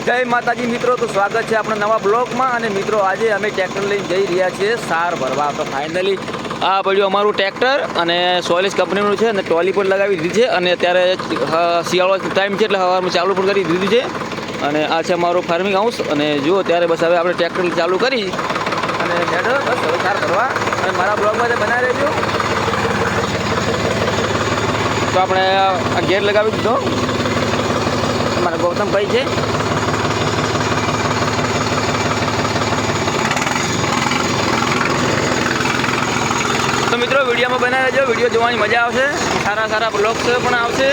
જય માતાજી મિત્રો, તો સ્વાગત છે આપણા નવા બ્લોગમાં। અને મિત્રો આજે અમે ટ્રેક્ટર લઈને જઈ રહ્યા છીએ સાર ભરવા। તો ફાઇનલી આ પડ્યું અમારું ટ્રેક્ટર અને સોલિસ કંપનીનું છે અને ટ્રોલી પર લગાવી દીધી છે અને અત્યારે શિયાળો ટાઈમ છે એટલે સવારમાં ચાલુ પણ કરી દીધી છે। અને આ છે અમારું ફાર્મિંગ હાઉસ અને જુઓ ત્યારે બસ હવે આપણે ટ્રેક્ટર ચાલુ કરી અને હેડો બસ હવે સાર ભરવા અને મારા બ્લોગમાં બનાવી રહેજો। તો આપણે આ ગેર લગાવી દીધો, અમારા ગૌતમભાઈ છે। તો મિત્રો વિડીયોમાં બનાવી રહેજો, વિડીયો જોવાની મજા આવશે, સારા સારા બ્લોગ્સ પણ આવશે।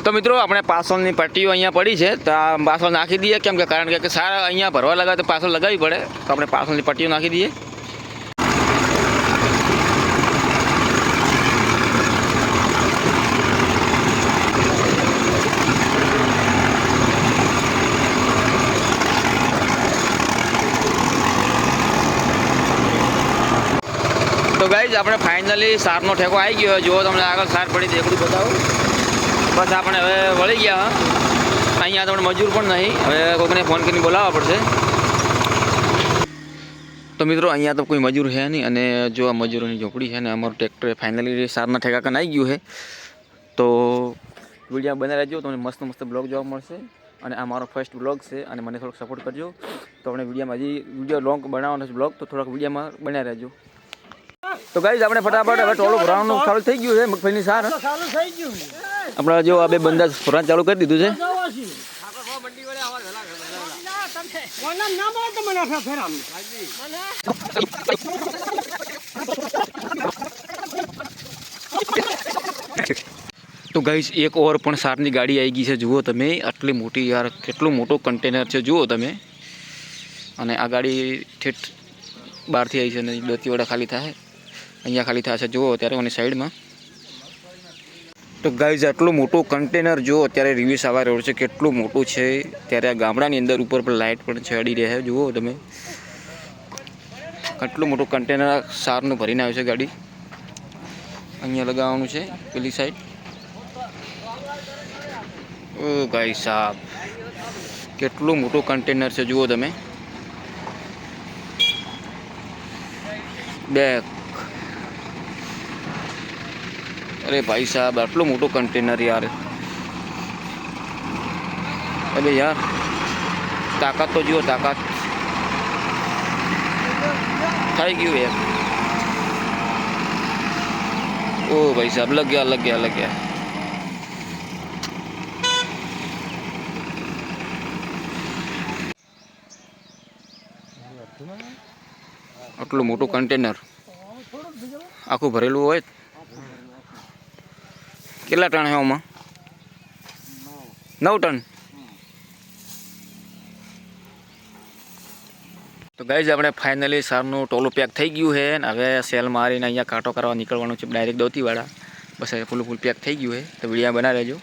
તો મિત્રો આપણે પાછળની પટ્ટીઓ અહીંયા પડી છે તો આ પાછળ નાખી દઈએ, કેમ કે કારણ કે સારા અહીંયા ભરવા લગાવે તો પાછળ લગાવવી પડે, તો આપણે પાછળની પટ્ટીઓ નાખી દઈએ। તો ગાઈઝ આપણે ફાઇનલી સારનો ઠેકો આવી ગયો। જો તમને આગળ સાર પડી હતી એટલું બતાવું, બસ આપણે હવે વળી ગયા। અહીંયા તમને મજૂર પણ નહીં, હવે કોઈને ફોન કરીને બોલાવવા પડશે। તો મિત્રો અહીંયા તો કોઈ મજૂર છે નહીં અને જો આ મજૂરોની ઝોપડી છે ને અમારું ટ્રેક્ટર ફાઇનલી સારના ઠેકા કાન આવી ગયું છે। તો વિડીયો બનાવી રહેજો, તમને મસ્ત મસ્ત બ્લોગ જોવા મળશે અને આ મારો ફર્સ્ટ બ્લોગ છે અને મને થોડોક સપોર્ટ કરજો। તો આપણે વિડીયોમાં હજી વિડીયો લોંગ બનાવવાનો છે બ્લોગ, તો થોડોક વિડીયોમાં બનાવી રહેજો। તો ગાઈઝ આપણે ફટાફટ હવે ટોલું ભરવાનું ચાલુ થઈ ગયું છે, મગફળીની સાર ચાલુ થઈ ગયું। આપણે જો આ બે બંદા ભરવાનું ચાલુ કરી દીધું છે। તો ગાઈઝ એક ઓર પણ સારની ગાડી આવી ગઈ છે, જુઓ તમે આટલી મોટી, યાર કેટલું મોટું કન્ટેનર છે જુઓ તમે। અને આ ગાડી ઠેઠ બહારથી આવી છે અને દોતીવાડા ખાલી થાય, અહીંયા ખાલી થશે જુઓ અત્યારે ઓની સાઈડમાં। તો ગાઈઝ આટલું મોટું કન્ટેનર જુઓ અત્યારે રિવ્યુઝ આવવા રહ્યો છે, કેટલું મોટું છે। ત્યારે આ ગામડાની અંદર ઉપર પર લાઇટ પણ ચડી રહે છે, જુઓ તમે કેટલું મોટું કન્ટેનર સારનું ભરીને આવ્યું છે ગાડી। અહીંયા લગાવવાનું છે પેલી સાઈડ। ઓ ગાઈ સાહેબ કેટલું મોટું કન્ટેનર છે જુઓ તમે। બેક, અરે ભાઈ સાહેબ આટલું મોટું કન્ટેનર યાર, અરે યાર તાકાત તો જુઓ, તાકાત થઈ ગયું યાર। ઓ ભાઈ સાહેબ લગ ગયા। આટલું મોટું કન્ટેનર આખું ભરેલું હોય, કેટલા ટન છે આમાં? 9 ટન। તો ગાઈઝ આપણે ફાઇનલી સારનું ટોલું પેક થઈ ગયું છે ને હવે સેલ મારીને અહીંયા કાંટો કરવા નીકળવાનું છે ડાયરેક્ટ દોતીવાડા। બસ ફૂલ પેક થઈ ગયું છે, તો વિડીયો બનાવી લેજો।